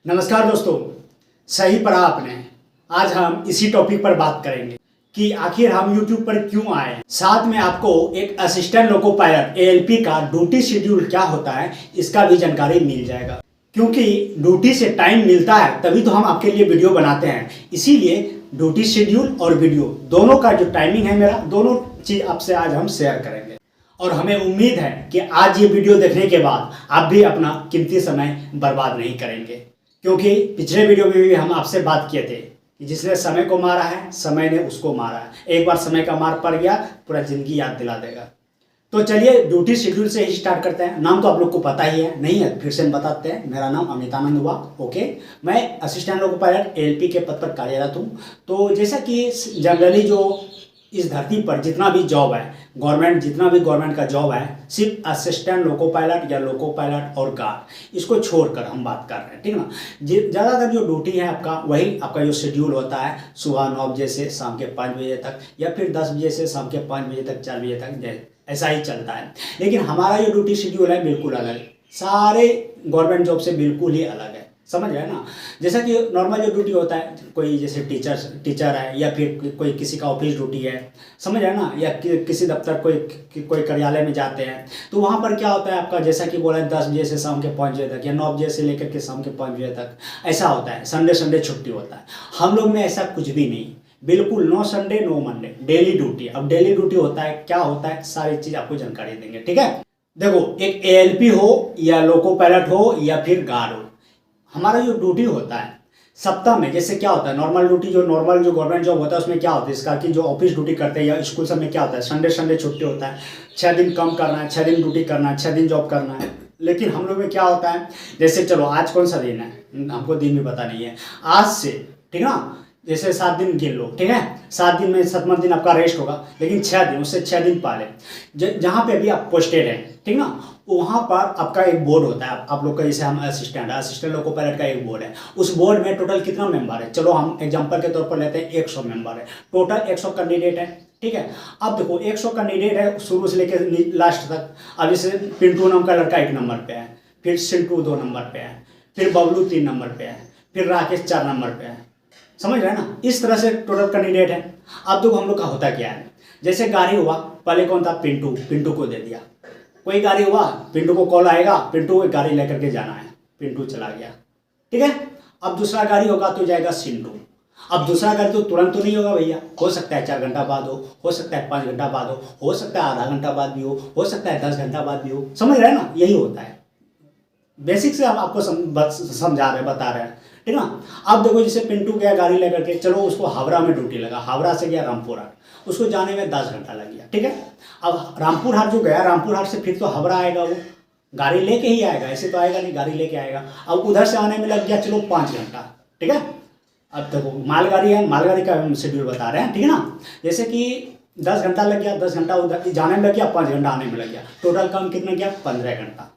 नमस्कार दोस्तों, सही पढ़ा आपने। आज हम इसी टॉपिक पर बात करेंगे कि आखिर हम YouTube पर क्यों आए हैं। साथ में आपको एक असिस्टेंट लोको पायलट ALP का ड्यूटी शेड्यूल क्या होता है इसका भी जानकारी मिल जाएगा। क्योंकि ड्यूटी से टाइम मिलता है तभी तो हम आपके लिए वीडियो बनाते हैं। इसीलिए ड्यूटी शेड्यूल और वीडियो दोनों का जो टाइमिंग है मेरा, दोनों चीज़ आपसे आज हम शेयर करेंगे। और हमें उम्मीद है कि आज ये वीडियो देखने के बाद आप भी अपना कीमती समय बर्बाद नहीं करेंगे। क्योंकि पिछले वीडियो में भी हम आपसे बात किए थे कि जिसने समय को मारा है समय ने उसको मारा है। एक बार समय का मार पड़ गया पूरा जिंदगी याद दिला देगा। तो चलिए ड्यूटी शेड्यूल से ही स्टार्ट करते हैं। नाम तो आप लोग को पता ही है, नहीं है फिर से हम बताते हैं। मेरा नाम अमितानंद हुआ। ओके, मैं असिस्टेंट लोको पायलट ALP के पद पर कार्यरत हूँ। तो जैसा कि जनरली जो इस धरती पर जितना भी जॉब है, जितना भी गवर्नमेंट का जॉब है, सिर्फ असिस्टेंट लोको पायलट या लोको पायलट और गार्ड, इसको छोड़कर हम बात कर रहे हैं, ठीक ना। ज़्यादातर जो ड्यूटी है आपका, वही आपका जो शेड्यूल होता है सुबह 9 बजे से शाम के 5 बजे तक, या फिर 10 बजे से शाम के 5 बजे तक, 4 बजे तक, ऐसा ही चलता है। लेकिन हमारा जो ड्यूटी शेड्यूल है बिल्कुल अलग है, सारे गवर्नमेंट जॉब से बिल्कुल ही अलग है। समझ रहे हैं ना। जैसा कि नॉर्मल जो ड्यूटी होता है, कोई जैसे टीचर है, या फिर कोई किसी का ऑफिस ड्यूटी है, समझ रहे हैं ना, या किसी दफ्तर कोई कार्यालय में जाते हैं, तो वहाँ पर क्या होता है आपका, जैसा कि बोला 10 बजे से शाम के 5 बजे तक, या 9 बजे से लेकर के शाम के 5 बजे तक, ऐसा होता है। संडे छुट्टी होता है। हम लोग में ऐसा कुछ भी नहीं, बिल्कुल no Sunday no Monday, daily duty. अब डेली ड्यूटी होता है, क्या होता है, सारी चीज़ आपको जानकारी देंगे, ठीक है। देखो, एक ALP हो या लोको पायलट हो या फिर गार्ड हो, हमारा जो ड्यूटी होता है सप्ताह में, जैसे क्या होता है नॉर्मल ड्यूटी, जो गवर्नमेंट जॉब होता है उसमें क्या होता है इसका कि जो ऑफिस ड्यूटी करते हैं या स्कूल सब में क्या होता है, संडे छुट्टी होता है, 6 दिन कम करना है, 6 दिन ड्यूटी करना है, 6 दिन जॉब करना है। लेकिन हम लोग में क्या होता है, जैसे चलो आज कौन सा दिन है, हमको दिन भी पता नहीं है, आज से, ठीक ना, जैसे 7 दिन गिन लो, ठीक है। 7 दिन में 7वां दिन आपका रेस्ट होगा, लेकिन 6 दिन, उससे 6 दिन पहले जहाँ पे अभी आप पोस्टेड हैं, ठीक ना, वहाँ पर आपका एक बोर्ड होता है। आप लोग का जैसे हम असिस्टेंट लोको पायलट का एक बोर्ड है। उस बोर्ड में टोटल कितना मेंबर है, चलो हम एग्जांपल के तौर पर लेते हैं 100 मेंबर है, टोटल 100 कैंडिडेट है, ठीक है। अब देखो 100 कैंडिडेट है शुरू से लेकर लास्ट तक। अब जैसे पिंटू नाम का लड़का 1 नंबर पे है, फिर सिंटू 2 नंबर पे है, फिर बबलू 3 नंबर पे है, फिर राकेश 4 नंबर पे है। समझ रहे हैं ना, इस तरह से टोटल कैंडिडेट है। अब देखो हम लोग का होता क्या है, जैसे गाड़ी हुआ, पहले कौन था, पिंटू को दे दिया। कोई गाड़ी हुआ, पिंटू को कॉल आएगा, पिंटू को गाड़ी लेकर के जाना है, पिंटू चला गया, ठीक है। अब दूसरा गाड़ी होगा तो जाएगा सिंटू। अब दूसरा गाड़ी तो तुरंत तो नहीं होगा भैया, हो सकता है 4 घंटा बाद हो सकता है 5 घंटा बाद हो सकता है आधा घंटा बाद भी हो सकता है 10 घंटा बाद भी हो। समझ रहे हैं ना, यही होता है। बेसिक से हम आपको समझा रहे हैं, बता रहे हैं, ठीक ना। अब देखो जैसे पिंटू गया गाड़ी लेकर के, चलो उसको हावड़ा में ड्यूटी लगा, हावड़ा से गया रामपुर हाट, उसको जाने में 10 घंटा लग गया, ठीक है। अब रामपुर हाट जो गया, रामपुर हाट से फिर तो हावड़ा आएगा, वो गाड़ी लेके ही आएगा, ऐसे तो आएगा नहीं, गाड़ी लेके आएगा। अब उधर से आने में लग गया चलो 5 घंटा, ठीक है। अब देखो मालगाड़ी है, मालगाड़ी का हम शेड्यूल बता रहे हैं, ठीक है ना। जैसे कि 10 घंटा लग गया, 10 घंटा उधर जाने में लग गया, 5 घंटा आने में लग गया, टोटल काम कितना गया, 15 घंटा।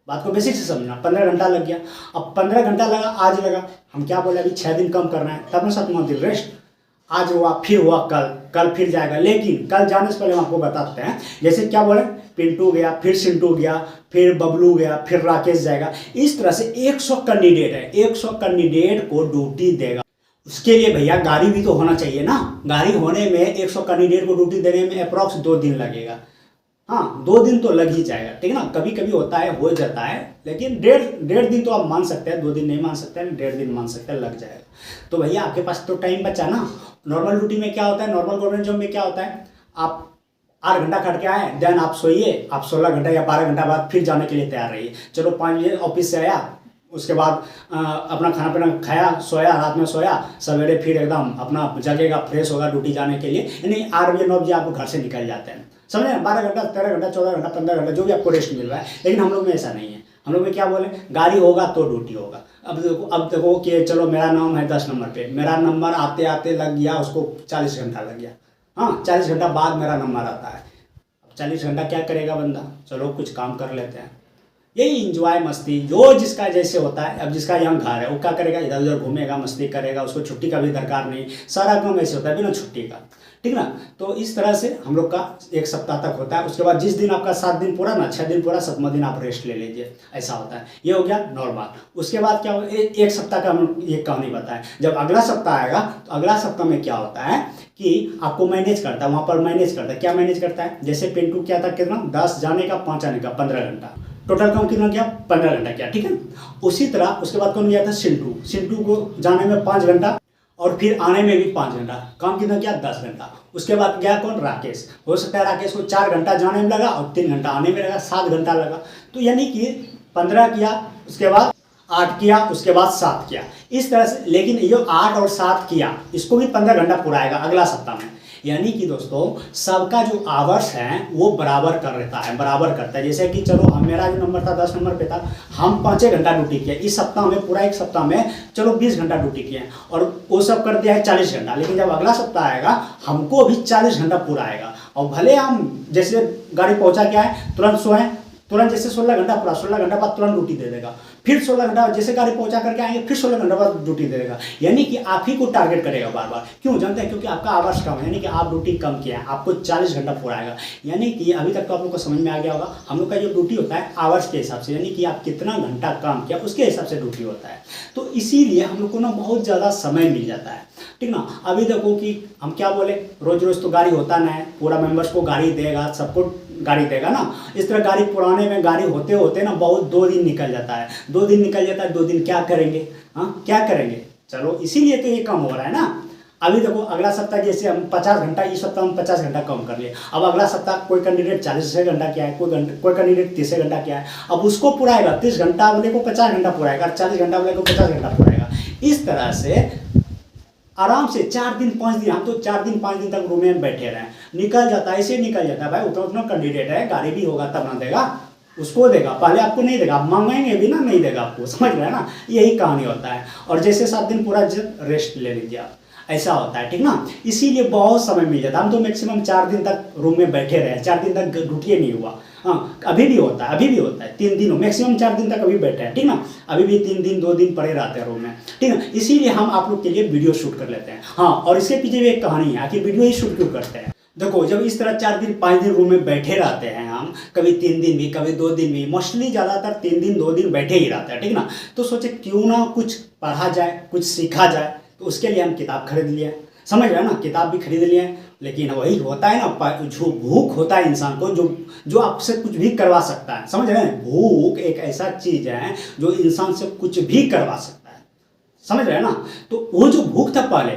बात को बेसिक से समझना, 15 घंटा लग गया। अब 15 घंटा लगा, आज लगा, हम क्या बोले अभी 6 दिन कम करना है, तब ना 7वां दिन रेस्ट। आज हुआ, फिर हुआ कल फिर जाएगा। लेकिन कल जाने से पहले हम आपको बताते हैं, जैसे क्या बोले, पिंटू गया, फिर सिंटू गया, फिर बबलू गया, फिर राकेश जाएगा। इस तरह से 100 कैंडिडेट है, 100 कैंडिडेट को ड्यूटी देगा। उसके लिए भैया गाड़ी भी तो होना चाहिए ना। गाड़ी होने में 100 कैंडिडेट को ड्यूटी देने में अप्रॉक्स 2 दिन लगेगा। हाँ, 2 दिन तो लग ही जाएगा, ठीक है ना। कभी कभी होता है, हो जाता है, लेकिन डेढ़ दिन तो आप मान सकते हैं, 2 दिन नहीं मान सकते हैं, 1.5 दिन मान सकते हैं, लग जाएगा। तो भैया आपके पास तो टाइम बचा ना। नॉर्मल ड्यूटी में क्या होता है, नॉर्मल गवर्नमेंट जॉब में क्या होता है, आप 8 घंटा खट के आए, देन आप सोइए, आप 16 घंटा या 12 घंटा बाद फिर जाने के लिए तैयार रहिए। चलो 5 बजे ऑफिस से आया, उसके बाद अपना खाना पीना खाया, सोया, रात में सोया, सवेरे फिर एकदम अपना जगेगा, फ्रेश होगा ड्यूटी जाने के लिए। यानी 8 बजे 9 बजे आप घर से निकल जाते हैं। समझ रहे हैं, 12 घंटा, 13 घंटा, 14 घंटा, 15 घंटा, जो भी आपको रेस्ट मिल रहा है। लेकिन हम लोग में ऐसा नहीं है। हम लोग में क्या बोले, गाड़ी होगा तो ड्यूटी होगा। अब देखो कि चलो मेरा नाम है 10 नंबर पे, मेरा नंबर आते आते लग गया उसको 40 घंटा लग गया। हाँ, 40 घंटा बाद मेरा नंबर आता है। अब 40 घंटा क्या करेगा बंदा, चलो कुछ काम कर लेते हैं, यही इंजॉय मस्ती, जो जिसका जैसे होता है। अब जिसका यहाँ घर है वो क्या करेगा, इधर उधर घूमेगा, मस्ती करेगा, उसको छुट्टी का भी दरकार नहीं, सारा काम ऐसे होता है बिना छुट्टी का, ठीक ना। तो इस तरह से हम लोग का एक सप्ताह तक होता है। उसके बाद जिस दिन आपका 7 दिन पूरा ना, 6 दिन पूरा, 7वां दिन आप रेस्ट ले लीजिए, ऐसा होता है। ये हो गया नॉर्मल। उसके बाद क्या होगा, एक सप्ताह का हम ये कहानी बताएं। जब अगला सप्ताह आएगा तो अगला सप्ताह में क्या होता है कि आपको मैनेज करता है, वहाँ पर मैनेज करता है। क्या मैनेज करता है, जैसे पिंटू क्या था, कितना 10 जाने का 5 आने का 15 घंटा, टोटल काम कितना किया, 15 घंटा किया, ठीक है। उसी तरह उसके बाद कौन गया था, सिंटू को जाने में 5 घंटा और फिर आने में भी 5 घंटा, काम कितना किया, 10 घंटा। उसके बाद गया कौन, राकेश। हो सकता है राकेश को 4 घंटा जाने में लगा और 3 घंटा आने में लगा, 7 घंटा लगा। तो यानी कि 15 किया, उसके बाद 8 किया, उसके बाद 7 किया, इस तरह से। लेकिन ये 8 और 7 किया, इसको भी 15 घंटा पूरा आएगा अगला सप्ताह में। यानी कि दोस्तों सबका जो आवर्स है वो बराबर कर रहता है, बराबर करता है। जैसे कि चलो मेरा जो नंबर था 10 नंबर पे था, हम 5 घंटा ड्यूटी किया इस सप्ताह में, पूरा एक सप्ताह में चलो 20 घंटा ड्यूटी किए और वो सब कर दिया है 40 घंटा। लेकिन जब अगला सप्ताह आएगा हमको भी 40 घंटा पूरा आएगा। और भले हम जैसे गाड़ी पहुंचा क्या है, तुरंत सोएं, तुरंत जैसे 16 घंटा पूरा, 16 घंटा बाद तुरंत ड्यूटी दे देगा, फिर 16 घंटा जैसे गाड़ी पहुंचा करके आएंगे फिर 16 घंटा बाद ड्यूटी दे देगा। यानी कि आप ही को टारगेट करेगा बार बार। क्यों जानते हैं, क्योंकि आपका आवर्स कम है, यानी कि आप ड्यूटी कम किया है, आपको 40 घंटा पूरा आएगा। यानी कि अभी तक तो आप लोग को समझ में आ गया होगा, हम लोग का जो ड्यूटी होता है आवर्स के हिसाब से, यानी कि आप कितना घंटा काम किया उसके हिसाब से ड्यूटी होता है। तो इसीलिए हम लोग को ना बहुत ज़्यादा समय मिल जाता है, ठीक ना। अभी देखो कि हम क्या बोले, रोज रोज तो गाड़ी होता ना है, पूरा मेंबर्स को गाड़ी देगा, सबको गाड़ी देगा ना। इस तरह गाड़ी पुराने में गाड़ी होते होते ना बहुत 2 दिन निकल जाता है, 2 दिन निकल जाता है। 2 दिन क्या करेंगे, हाँ क्या करेंगे, चलो इसीलिए तो ये कम हो रहा है ना। अभी देखो अगला सप्ताह जैसे हम 50 घंटा, इस सप्ताह हम 50 घंटा कम कर लिए। अब अगला सप्ताह कोई कैंडिडेट 40 घंटा किया है, कोई कैंडिडेट 30 घंटा किया है, अब उसको पुराएगा 30 घंटा वाले को 50 घंटा पुराएगा, 40 घंटा वाले को 50 घंटा पुराएगा। इस तरह से आराम से 4 दिन 5 दिन, हम तो 4 दिन 5 दिन तक रूम में बैठे रहे, निकल जाता है, ऐसे निकल जाता है। भाई उतना उतना कैंडिडेट है, गाड़ी भी होगा तब ना देगा, उसको देगा, पहले आपको नहीं देगा, आप मांगेंगे भी ना, नहीं देगा आपको, समझ रहे हैं ना। यही कहानी होता है। और जैसे 7 दिन पूरा रेस्ट ले लीजिए आप, ऐसा होता है, ठीक ना। इसीलिए बहुत समय मिल जाता है। हम तो मैक्सिमम 4 दिन तक रूम में बैठे रहे, 4 दिन तक ड्यूटी नहीं हुआ। हाँ अभी भी होता है, अभी भी होता है, 3 दिन मैक्सिमम 4 दिन तक अभी बैठे हैं, ठीक ना। अभी भी 3 दिन 2 दिन पड़े रहते हैं रूम में, ठीक है। इसीलिए हम आप लोग के लिए वीडियो शूट कर लेते हैं। हाँ, और इसके पीछे भी एक कहानी है, आखिर वीडियो ही शूट क्यों करते हैं। देखो जब इस तरह 4 दिन 5 दिन रूम में बैठे रहते हैं हम, कभी 3 दिन भी, कभी 2 दिन भी, मोस्टली ज़्यादातर 3 दिन 2 दिन बैठे ही रहते हैं, ठीक ना। तो सोचे क्यों ना कुछ पढ़ा जाए, कुछ सीखा जाए। तो उसके लिए हम किताब खरीद लिए, समझ रहे हैं ना, किताब भी खरीद लिए। लेकिन वही होता है ना, जो भूख होता है इंसान को, जो आपसे कुछ भी करवा सकता है, समझ रहे हैं। भूख एक ऐसा चीज है जो इंसान से कुछ भी करवा सकता है, समझ रहे हैं ना। तो वो जो भूख था पहले,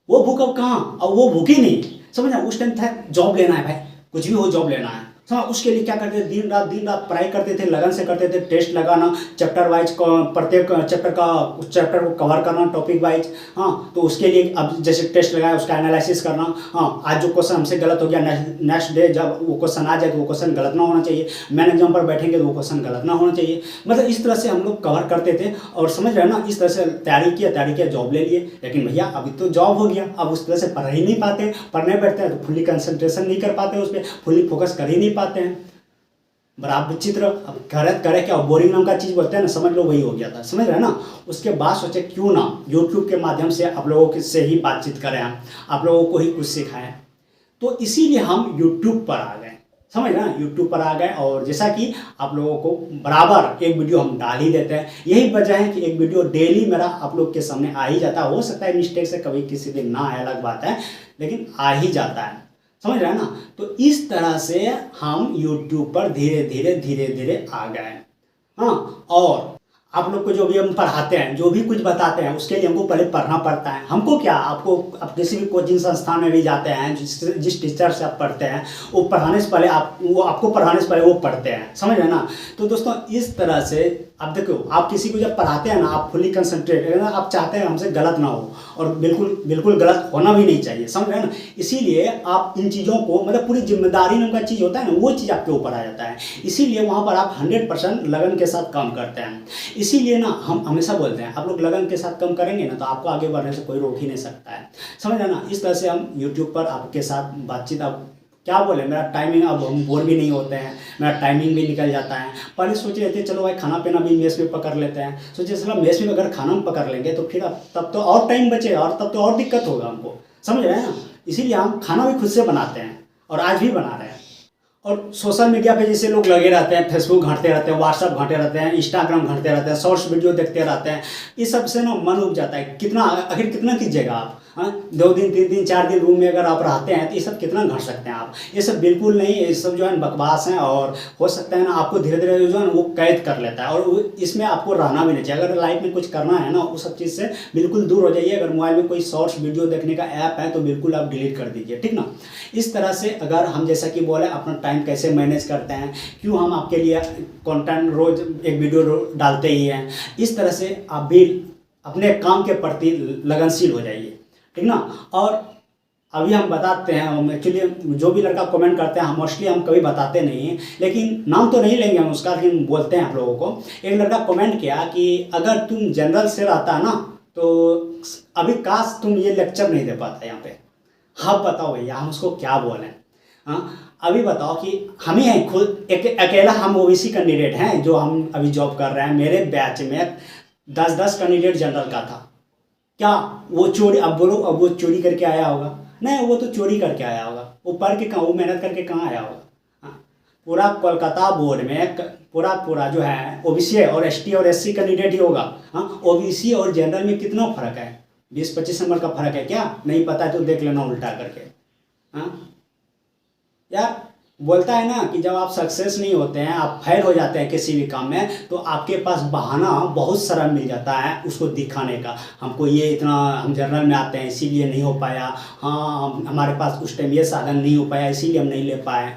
वो भूख अब कहाँ, अब वो भूख ही नहीं, समझ रहे। उस टाइम था जॉब लेना है भाई, कुछ भी हो जॉब लेना है, समझ। उसके लिए क्या करते थे, दिन रात पढ़ाई करते थे, लगन से करते थे, टेस्ट लगाना, चैप्टर वाइज प्रत्येक चैप्टर को कवर करना, टॉपिक वाइज। हाँ तो उसके लिए अब जैसे टेस्ट लगाया उसका एनालिसिस करना। हाँ आज जो क्वेश्चन हमसे गलत हो गया, नेक्स्ट डे जब वो क्वेश्चन आ जाए तो वो क्वेश्चन गलत ना होना चाहिए, मेन एग्जाम पर बैठेंगे तो वो क्वेश्चन गलत ना होना चाहिए। मतलब इस तरह से हम लोग कवर करते थे, और समझ रहे हैं ना, इस तरह से तैयारी किया, जॉब ले लिए। लेकिन भैया अभी तो जॉब हो गया, अब उस तरह से पढ़ ही नहीं पाते, पढ़ने बैठते हैं तो फुल्ली कंसंट्रेशन नहीं कर पाते, उस पर फुल्ली फोकस कर ही नहीं पाते हैं। बराबर चित्र अब करे क्या, बोरिंग नाम का चीज़ बोलते हैं ना, समझ लो वही हो गया था, समझ रहे हैं ना। उसके बाद सोचे क्यों ना यूट्यूब के माध्यम से आप लोगों से ही बातचीत करें, हम आप लोगों को ही कुछ सिखाएं। तो इसीलिए हम यूट्यूब पर आ गए, समझ रहे हैं, यूट्यूब पर आ गए। और जैसा कि आप लोगों को बराबर एक वीडियो हम डाल ही देते हैं, यही वजह है कि एक वीडियो डेली मेरा आप लोग के सामने आ ही जाता है। हो सकता है मिस्टेक से कभी किसी दिन ना आए, अलग बात है, लेकिन आ ही जाता है, समझ रहे हैं ना। तो इस तरह से हम YouTube पर धीरे धीरे आ गए। हाँ, और आप लोग को जो भी हम पढ़ाते हैं, जो भी कुछ बताते हैं, उसके लिए हमको पहले पढ़ना पड़ता है। हमको क्या, आपको आप किसी भी कोचिंग संस्थान में भी जाते हैं, जिस टीचर से आप पढ़ते हैं वो पढ़ाने से पहले वो आपको पढ़ाने से पहले वो पढ़ते हैं, समझ रहे हैं ना। तो दोस्तों इस तरह से आप देखो, आप किसी को जब पढ़ाते हैं ना, आप फुली कंसंट्रेट, आप चाहते हैं हमसे गलत ना हो, और बिल्कुल गलत होना भी नहीं चाहिए, समझ रहे हैं ना। इसीलिए आप इन चीज़ों को, मतलब पूरी जिम्मेदारी नाम का चीज़ होता है ना, वो चीज़ आपके ऊपर आ जाता है। इसीलिए वहाँ पर आप 100% लगन के साथ काम करते हैं। इसीलिए ना हम हमेशा बोलते हैं, आप लोग लगन के साथ काम करेंगे ना तो आपको आगे बढ़ने से कोई रोक ही नहीं सकता है, समझ रहे हैं ना। इस तरह से हम यूट्यूब पर आपके साथ बातचीत, अब क्या बोले, मेरा टाइमिंग, अब हम बोर भी नहीं होते हैं, मेरा टाइमिंग भी निकल जाता है। पहले सोचे रहते चलो भाई खाना पीना भी मेस में पकड़ लेते हैं, सोचे चलो मेस में अगर खाना हम पकड़ लेंगे तो फिर अब तब तो और टाइम बचेगा, और तब तो और दिक्कत होगा हमको, समझ रहे हैं ना। इसीलिए हम खाना भी खुद से बनाते हैं और आज भी बना रहे हैं। और सोशल मीडिया पे जैसे लोग लगे रहते हैं, फेसबुक घंटे रहते हैं, व्हाट्सअप घंटे रहते हैं, इंस्टाग्राम घंटे रहते हैं, शॉर्ट्स वीडियो देखते रहते हैं, इस सब से ना मन उब जाता है। कितना आखिर कितना कीजिएगा आप? हाँ, 2 दिन 3 दिन 4 दिन रूम में अगर आप रहते हैं तो ये सब कितना घंट सकते हैं आप? ये सब बिल्कुल नहीं, ये सब जो है बकवास हैं। और हो सकता है ना आपको धीरे धीरे जो है ना वो कैद कर लेता है, और इसमें आपको रहना भी नहीं चाहिए। अगर लाइफ में कुछ करना है ना उस सब चीज़ से बिल्कुल दूर हो जाइए। अगर मोबाइल में कोई शॉर्ट्स वीडियो देखने का ऐप है तो बिल्कुल आप डिलीट कर दीजिए, ठीक ना। इस तरह से अगर हम जैसा कि बोले अपना टाइम कैसे मैनेज करते हैं, क्यों हम आपके लिए कंटेंट रोज एक वीडियो डालते ही हैं, इस तरह से आप भी अपने काम के प्रति लगनशील हो जाइए, ठीक ना। और अभी हम बताते हैं, हम एक्चुअली जो भी लड़का कमेंट करते हैं हम मोस्टली हम कभी बताते नहीं हैं, लेकिन नाम तो नहीं लेंगे हम उसका, लेकिन बोलते हैं आप लोगों को। एक लड़का कमेंट किया कि अगर तुम जनरल से रहता ना तो अभी काश तुम ये लेक्चर नहीं दे पाता यहाँ पे। आप बताओ भैया हम उसको क्या बोलें? हाँ, अभी बताओ कि हम ही हैं खुद अकेला हम ओबीसी कैंडिडेट हैं जो हम अभी जॉब कर रहे हैं। मेरे बैच में 10-10 कैंडिडेट जनरल का था। क्या वो चोरी, अब बोलो, अब वो चोरी करके आया होगा? नहीं, वो तो चोरी करके आया होगा। वो पढ़ के कहाँ, वो मेहनत करके कहाँ आया होगा? हाँ, पूरा कोलकाता बोर्ड में पूरा जो है ओबीसी और एसटी और एससी कैंडिडेट ही होगा। हाँ, ओबीसी और जनरल में कितना फर्क है? 20-25 नंबर का फर्क है क्या? नहीं पता है तो देख लेना उल्टा करके। हाँ यार, बोलता है ना कि जब आप सक्सेस नहीं होते हैं, आप फेल हो जाते हैं किसी भी काम में, तो आपके पास बहाना बहुत सारा मिल जाता है उसको दिखाने का। हमको ये इतना, हम जनरल में आते हैं इसीलिए नहीं हो पाया, हाँ हमारे पास उस टाइम ये साधन नहीं हो पाया इसीलिए हम नहीं ले पाए।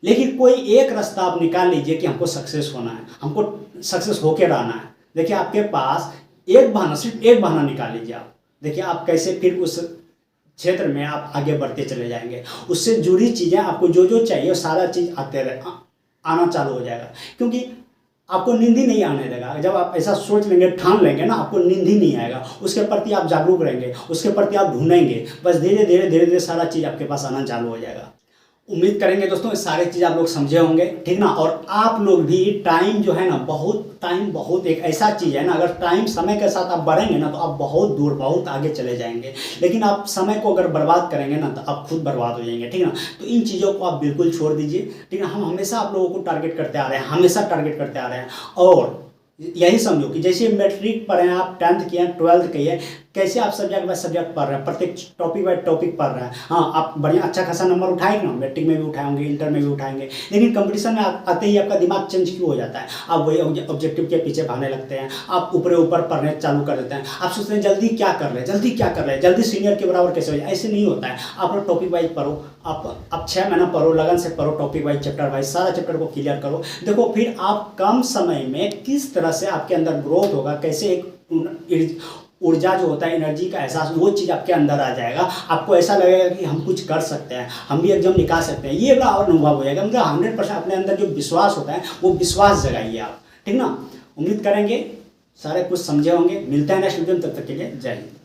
लेकिन कोई एक रास्ता आप निकाल लीजिए कि हमको सक्सेस होना है, हमको सक्सेस होके रहना है। देखिए आपके पास एक बहाना, सिर्फ एक बहाना निकाल लीजिए आप, देखिए आप कैसे फिर उस क्षेत्र में आप आगे बढ़ते चले जाएंगे। उससे जुड़ी चीज़ें आपको जो जो चाहिए सारा चीज़ आना चालू हो जाएगा, क्योंकि आपको नींद ही नहीं आने देगा। जब आप ऐसा सोच लेंगे, ठान लेंगे ना, आपको नींद ही नहीं आएगा। उसके प्रति आप जागरूक रहेंगे, उसके प्रति आप ढूंढेंगे, बस धीरे धीरे सारा चीज़ आपके पास आना चालू हो जाएगा। उम्मीद करेंगे दोस्तों ये सारी चीज़ आप लोग समझे होंगे, ठीक ना। और आप लोग भी टाइम जो है ना, टाइम बहुत एक ऐसा चीज़ है ना, अगर टाइम समय के साथ आप बढ़ेंगे ना तो आप बहुत दूर बहुत आगे चले जाएंगे। लेकिन आप समय को अगर बर्बाद करेंगे ना तो आप खुद बर्बाद हो जाएंगे, ठीक ना। तो इन चीज़ों को आप बिल्कुल छोड़ दीजिए, ठीक ना। हम हमेशा आप लोगों को टारगेट करते आ रहे हैं, हमेशा टारगेट करते आ रहे हैं। और यही समझो कि जैसे मैट्रिक पढ़े हैं आप, 10th किए, 12th किए, कैसे आप सब्जेक्ट बाय सब्जेक्ट पढ़ रहे हैं, प्रत्येक टॉपिक बाय टॉपिक पढ़ रहे हैं। हाँ, आप बढ़िया अच्छा खासा नंबर उठाएंगे ना, मैट्रिक में भी उठाएंगे, इंटर में भी उठाएंगे, लेकिन कंपटीशन में आते ही आपका दिमाग चेंज क्यों हो जाता है? आप वही ऑब्जेक्टिव के पीछे भागने लगते हैं, आप ऊपर पढ़ने चालू कर देते हैं। आप सोचते हैं जल्दी क्या कर रहे हैं, जल्दी सीनियर के बराबर कैसे हो जाए। ऐसे नहीं होता है। आप लोग टॉपिक वाइज पढ़ो, आप 6 महीना पढ़ो, लगन से पढ़ो, टॉपिक वाइज चैप्टर वाइज सारा चैप्टर को क्लियर करो। देखो फिर आप कम समय में किस तरह से आपके अंदर ग्रोथ होगा, कैसे एक ऊर्जा जो होता है, एनर्जी का एहसास, वो चीज़ आपके अंदर आ जाएगा। आपको ऐसा लगेगा कि हम कुछ कर सकते हैं, हम भी एग्जाम निकाल सकते हैं, ये बड़ा और अनुभव हो जाएगा। मतलब 100% अपने अंदर जो विश्वास होता है वो विश्वास जगाइए आप, ठीक ना। उम्मीद करेंगे सारे कुछ समझे होंगे। मिलते हैं नेक्स्ट वीडियो में, तब तक के लिए जय हिंद।